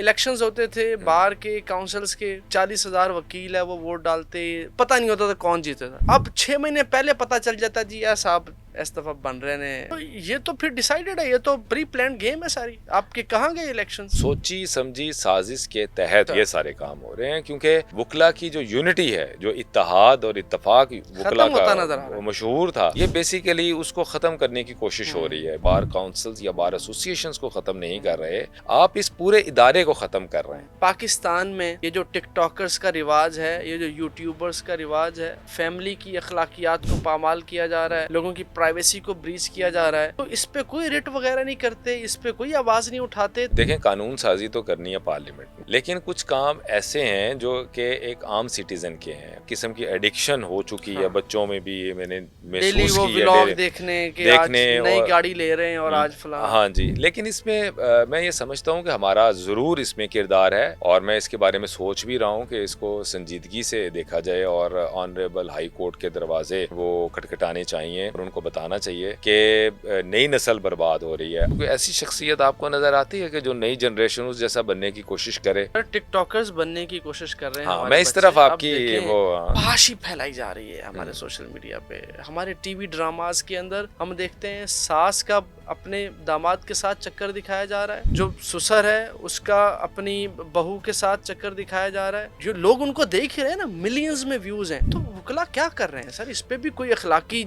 Elections होते थे बार के काउंसिल्स के, 40,000 वकील है वो वोट डालते, पता नहीं होता था कौन जीता था। अब 6 महीने पहले पता चल जाता जी यार साहब इस दफा बन रहे हैं। तो ये तो फिर डिसाइडेड है, ये तो प्री प्लान गेम है सारी। आपके कहाँ गए इलेक्शन? सोची समझी साजिश के तहत ये सारे काम हो रहे हैं, क्योंकि वकला की जो यूनिटी है, जो इत्तेहाद और इत्तफाक वकला खत्म होता नजर आ का रहा है। मशहूर था, ये बेसिकली उसको खत्म करने की कोशिश हो रही है। बार काउंसिल्स या बार एसोसिएशंस को खत्म नहीं कर रहे, आप इस पूरे इदारे को खत्म कर रहे हैं। पाकिस्तान में ये जो टिकटॉकर्स का रिवाज है, ये जो यूट्यूबर्स का रिवाज है, फैमिली की अखलाकियात को पामाल किया जा रहा है, लोगों की प्राइवेसी को ब्रीच किया जा रहा है, तो इस पे कोई रिट वगैरह नहीं करते, इस पे कोई आवाज नहीं उठाते। देखें, कानून साजी तो करनी है पार्लियामेंट में, लेकिन कुछ काम ऐसे हैं जो कि एक आम सिटीजन के हैं, किस्म की एडिक्शन हो चुकी है बच्चों में भी। ये मैंने डेली महसूस वो की व्लॉग है, देखने के, आज देखने नई और गाड़ी ले रहे हैं और आज फलां। हाँ जी। लेकिन इसमें मैं ये समझता हूँ कि हमारा ज़रूर इसमें किरदार है, और मैं इसके बारे में सोच भी रहा हूँ कि इसको संजीदगी से देखा जाए और ऑनरेबल हाई कोर्ट के दरवाजे वो खटखटाने चाहिए और उनको बताना चाहिए कि नई नस्ल बर्बाद हो रही है। कोई ऐसी शख्सियत आपको नज़र आती है कि जो नई जनरेशन उस जैसा बनने की कोशिश करे? टिकटॉकर्स बनने की कोशिश कर रहे हैं हाँ, हमारे मैं इस बच्चे। तरफ अब आपकी देखें, वो भाषी फैलाई जा रही है हमारे सोशल मीडिया पे। हमारे टीवी ड्रामास के अंदर हम देखते हैं सास का अपने दामाद के साथ चक्कर दिखाया जा रहा है, जो ससुर है उसका अपनी बहू के साथ चक्कर दिखाया जा रहा है। जो लोग उनको देख ही रहे हैं ना, मिलियंस में व्यूज हैं। तो वकला क्या कर रहे हैं सर? इस पे भी कोई अखलाकी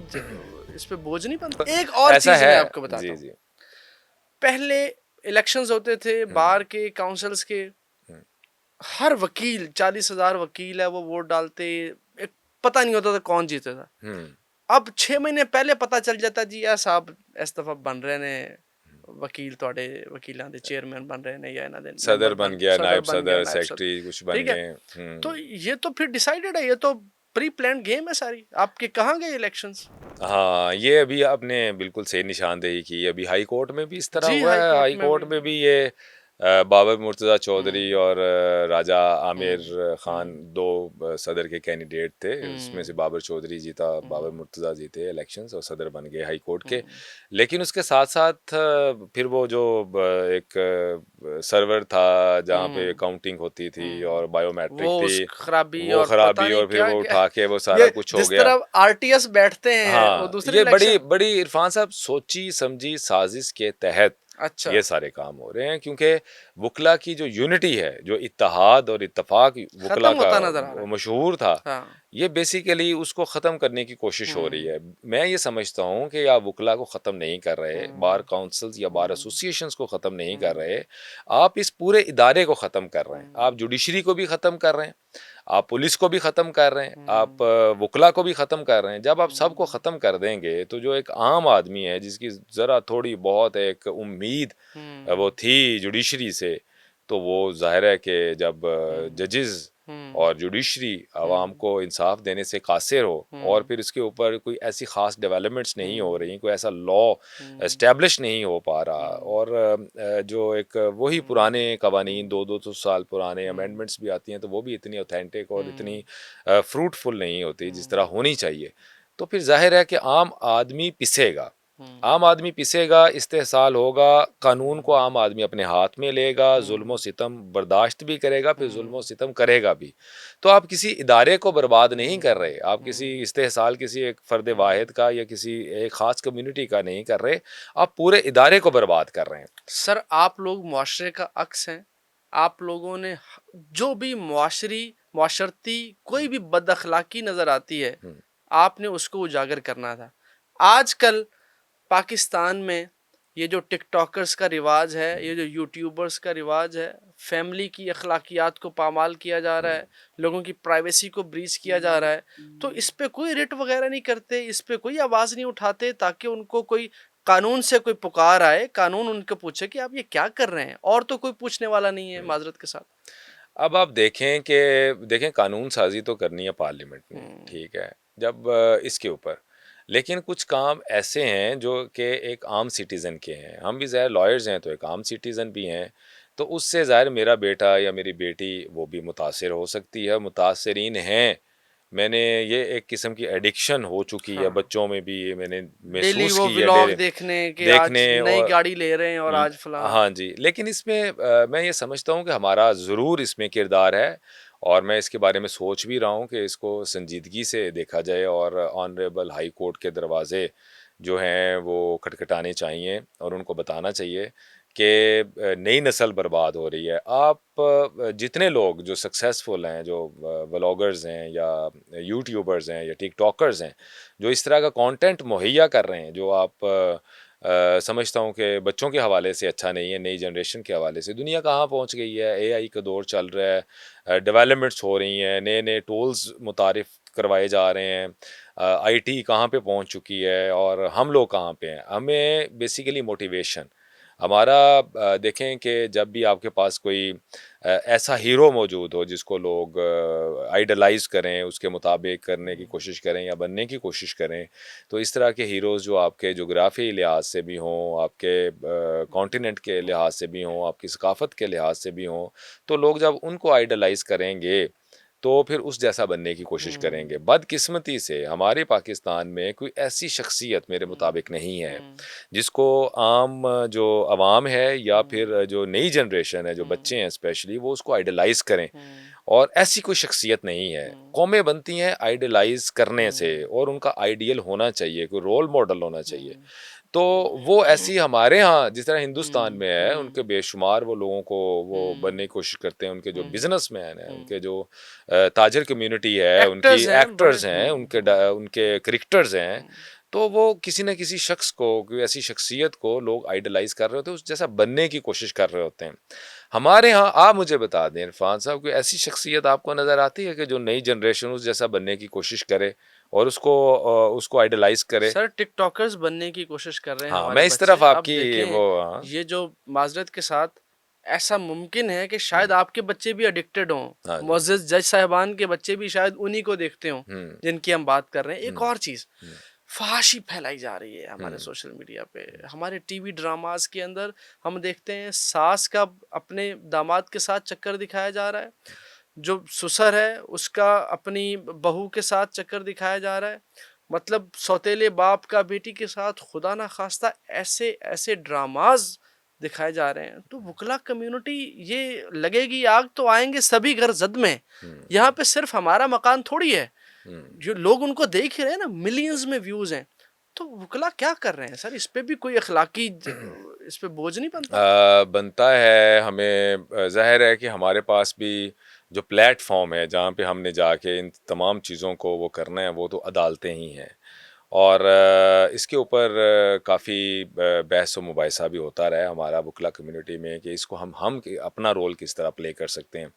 इस पे बोझ नहीं बनता? एक और ऐसा चीज है। मैं आपको बताता जी हूँ। जी। पहले इलेक्शंस होते थे बार के काउंसिल्स के, हर वकील, 40,000 वकील है वो वोट डालते, एक पता नहीं होता था कौन जीता था। अब 6 महीने पहले पता चल जाता जी यार साहब इस दफा बन रहे ने वकील, ਤੁਹਾਡੇ वकीलों के चेयरमैन बन रहे हैं या इन्होंने सदर बन गया, सदर नायब बन गया, सदर, नायब सदर। सेक्रेटरी कुछ बन ठीक है, गए। तो ये तो फिर डिसाइडेड है, ये तो प्री प्लान गेम है सारी। आपके कहाँ गए इलेक्शंस? हाँ, ये अभी आपने बिल्कुल सही निशानदेही की। अभी हाई कोर्ट में भी इस तरह जी हुआ हाई है। कोर्ट हाई में कोर्ट भी। में भी ये बाबर मुर्तज़ा चौधरी और राजा आमिर खान दो सदर के कैंडिडेट थे। उसमें से बाबर चौधरी जीता, बाबर मुर्तज़ा जीते इलेक्शंस और सदर बन गए हाई कोर्ट के। लेकिन उसके साथ साथ फिर वो जो एक सर्वर था जहाँ पे काउंटिंग होती थी और बायोमेट्रिक वो उस थी, खराबी वो और पता खराबी, नहीं और फिर क्या वो क्या। उठा के वो सारा ये कुछ हो जिस गया। तरह आरटीएस बैठते हैं वो हाँ, दूसरे ये बड़ी इलेक्शन। बड़ी इरफान साहब सोची समझी साजिश के तहत अच्छा। ये सारे काम हो रहे हैं, क्योंकि वकला की जो यूनिटी है, जो इत्तेहाद और इत्तफाक वकला खत्म का होता नजर आ रहा मशहूर था, है। हाँ। ये बेसिकली उसको ख़त्म करने की कोशिश हो रही है। मैं ये समझता हूँ कि आप वकला को ख़त्म नहीं कर रहे, बार काउंसिल्स या बार एसोसिएशंस को ख़त्म नहीं कर रहे, आप इस पूरे इदारे को ख़त्म कर रहे हैं। आप जुडिशरी को भी ख़त्म कर रहे हैं, आप पुलिस को भी ख़त्म कर रहे हैं, आप वकला को भी ख़त्म कर रहे हैं। जब आप सबको ख़त्म कर देंगे तो जो एक आम आदमी है जिसकी ज़रा थोड़ी बहुत एक उम्मीद वो थी जुडिशरी से, तो वो ज़ाहिर है कि जब जजेस और जुडिशरी आवाम को इंसाफ देने से कासिर हो और फिर इसके ऊपर कोई ऐसी ख़ास डेवलपमेंट्स नहीं हो रही, कोई ऐसा लॉ एस्टेब्लिश नहीं हो पा रहा, और जो एक वही पुराने कवानीन 200 साल पुराने अमेंडमेंट्स भी आती हैं तो वो भी इतनी ऑथेंटिक और इतनी फ्रूटफुल नहीं होती जिस तरह होनी चाहिए, तो फिर जाहिर है कि आम आदमी पिसेगा। आम आदमी पिसेगा, इस्तेहसाल होगा, कानून को आम आदमी अपने हाथ में लेगा, जुल्म सितम बर्दाश्त भी करेगा, फिर जुल्म सितम करेगा भी। तो आप किसी इदारे को बर्बाद नहीं कर रहे, आप किसी इस्तेहसाल किसी एक फ़र्द वाहिद का या किसी एक ख़ास कम्युनिटी का नहीं कर रहे, आप पूरे इदारे को बर्बाद कर रहे हैं। सर आप लोग मुआशरे का अक्स हैं। आप लोगों ने जो भी मुआशरती कोई भी बद अखलाकी नज़र आती है, आपने उसको उजागर करना था। आजकल पाकिस्तान में ये जो टिकटॉकर्स का रिवाज है, ये जो यूट्यूबर्स का रिवाज है, फैमिली की अखलाकियात को पामाल किया जा रहा है, लोगों की प्राइवेसी को ब्रीच किया जा रहा है, तो इस पे कोई रिट वगैरह नहीं करते, इस पे कोई आवाज़ नहीं उठाते ताकि उनको कोई कानून से कोई पुकार आए, कानून उनको पूछे कि आप ये क्या कर रहे हैं, और तो कोई पूछने वाला नहीं है माजरत के साथ। अब आप देखें कि देखें, कानून साजी तो करनी है पार्लियामेंट ने, ठीक है, जब इसके ऊपर, लेकिन कुछ काम ऐसे हैं जो कि एक आम सिटीज़न के हैं। हम भी ज़ाहिर लॉयर्स हैं तो एक आम सिटीज़न भी हैं, तो उससे ज़ाहिर मेरा बेटा या मेरी बेटी वो भी मुतासिर हो सकती है, मुतासरीन हैं, मैंने ये एक किस्म की एडिक्शन हो चुकी है हाँ, बच्चों में भी, ये मैंने डेली महसूस वो की है व्लॉग डेली देखने कि आज देखने नई और गाड़ी ले रहे हैं और आज फलां। हाँ जी, लेकिन इसमें मैं ये समझता हूँ कि हमारा ज़रूर इसमें किरदार है और मैं इसके बारे में सोच भी रहा हूँ कि इसको संजीदगी से देखा जाए और ऑनरेबल हाई कोर्ट के दरवाज़े जो हैं वो खटखटाने चाहिए और उनको बताना चाहिए कि नई नस्ल बर्बाद हो रही है। आप जितने लोग जो सक्सेसफुल हैं, जो व्लॉगर्स हैं या यूट्यूबर्स हैं या टिकटॉकर्स हैं, जो इस तरह का कंटेंट मुहैया कर रहे हैं, जो आप समझता हूँ कि बच्चों के हवाले से अच्छा नहीं है, नई जनरेशन के हवाले से। दुनिया कहाँ पहुँच गई है, एआई का दौर चल रहा है, डेवलपमेंट्स हो रही हैं, नए-नए टूल्स मुतारिफ़ करवाए जा रहे हैं, आईटी कहाँ पे पहुँच चुकी है और हम लोग कहाँ पे हैं। हमें बेसिकली मोटिवेशन हमारा देखें कि जब भी आपके पास कोई ऐसा हीरो मौजूद हो जिसको लोग आइडलाइज़ करें, उसके मुताबिक करने की कोशिश करें या बनने की कोशिश करें, तो इस तरह के हीरोज़ जो आपके जोग्राफ़ी लिहाज से भी हों, आपके कॉन्टिनेंट के लिहाज से भी हों, आपकी सकाफ़त के लिहाज से भी हों, तो लोग जब उनको आइडलाइज़ करेंगे, तो फिर उस जैसा बनने की कोशिश हुँ, करेंगे। बदकिस्मती से हमारे पाकिस्तान में कोई ऐसी शख्सियत मेरे हुँ, मुताबिक नहीं है, हुँ, जिसको आम जो अवाम है या हुँ, फिर जो नई जनरेशन है, जो हुँ, बच्चे हैं स्पेशली, वो उसको आइडलाइज़ करें। हुँ, और ऐसी कोई शख्सियत नहीं है। हुँ, कौमें बनती हैं आइडलाइज़ करने से हुँ, और उनका आइडियल होना चाहिए, कोई रोल मॉडल होना चाहिए। हुँ, तो वो ऐसी हमारे यहाँ जिस तरह हिंदुस्तान हुँ, में है, हुँ, उनके बेशुमार वो लोगों को वो हुँ, बनने की कोशिश करते हैं, उनके जो हुँ, बिज़नेसमैन हैं, उनके हुँ। जो ताजिर कम्युनिटी है, उनकी एक्टर्स हैं बड़े। एक्टर्स हैं, उनके क्रिकेटर्स हैं, हुँ, तो वो किसी न किसी शख्स को, कोई ऐसी शख्सियत को लोग आइडलाइज़ कर रहे होते हैं, उस जैसा बनने की कोशिश कर रहे होते हैं। हमारे यहाँ आप मुझे बता दें इरफ़ान साहब, कोई ऐसी शख्सियत आपको नज़र आती है कि जो नई जनरेशन उस जैसा बनने की कोशिश करे और उसको आइडलाइज़ करे? सर टिकटॉकर्स बनने की कोशिश कर रहे हैं हाँ, हमारे मैं इस बच्चे। तरफ अब आपकी देखें, वो हाँ, ये जो माज़रत के साथ ऐसा मुमकिन है कि शायद हुँ, आपके बच्चे भी एडिक्टेड हों। हाँ जी। मुअज़्ज़ज़ जज साहिबान के बच्चे भी शायद उन्हीं को देखते हों, हुँ, जिनकी हम बात कर रहे हैं। एक हुँ, और चीज़, हुँ, फ़हाशी फैलाई जा रही है हमारे हुँ, सोशल मीडिया पे। हमारे टीवी ड्रामाज़ के अंदर हम देखते हैं सास का अपने दामाद के साथ चक्कर दिखाया जा रहा है। जो ससुर है उसका अपनी बहू के साथ चक्कर दिखाया जा रहा है। मतलब सौतेले बाप का बेटी के साथ खुदा ना खास्ता ऐसे ऐसे ड्रामाज दिखाए जा रहे हैं, तो वकला कम्युनिटी ये लगेगी आग तो आएंगे सभी घर जद में। हुँ, यहाँ पे सिर्फ हमारा मकान थोड़ी है, हुँ। जो लोग उनको देख ही रहे हैं ना, मिलियंस में व्यूज हैं। तो वकला क्या कर रहे हैं सर, इस पे भी कोई अखलाकी इस पे बोझ नहीं बनता? बनता है हमें ज़ाहिर है कि हमारे पास भी जो प्लेटफ़ॉर्म है जहाँ पे हमने जाके इन तमाम चीज़ों को वो करना है वो तो अदालतें ही हैं। और इसके ऊपर काफ़ी बहस व मुबाहिसा भी होता रहा है हमारा वकला कम्युनिटी में कि इसको हम अपना रोल किस तरह प्ले कर सकते हैं।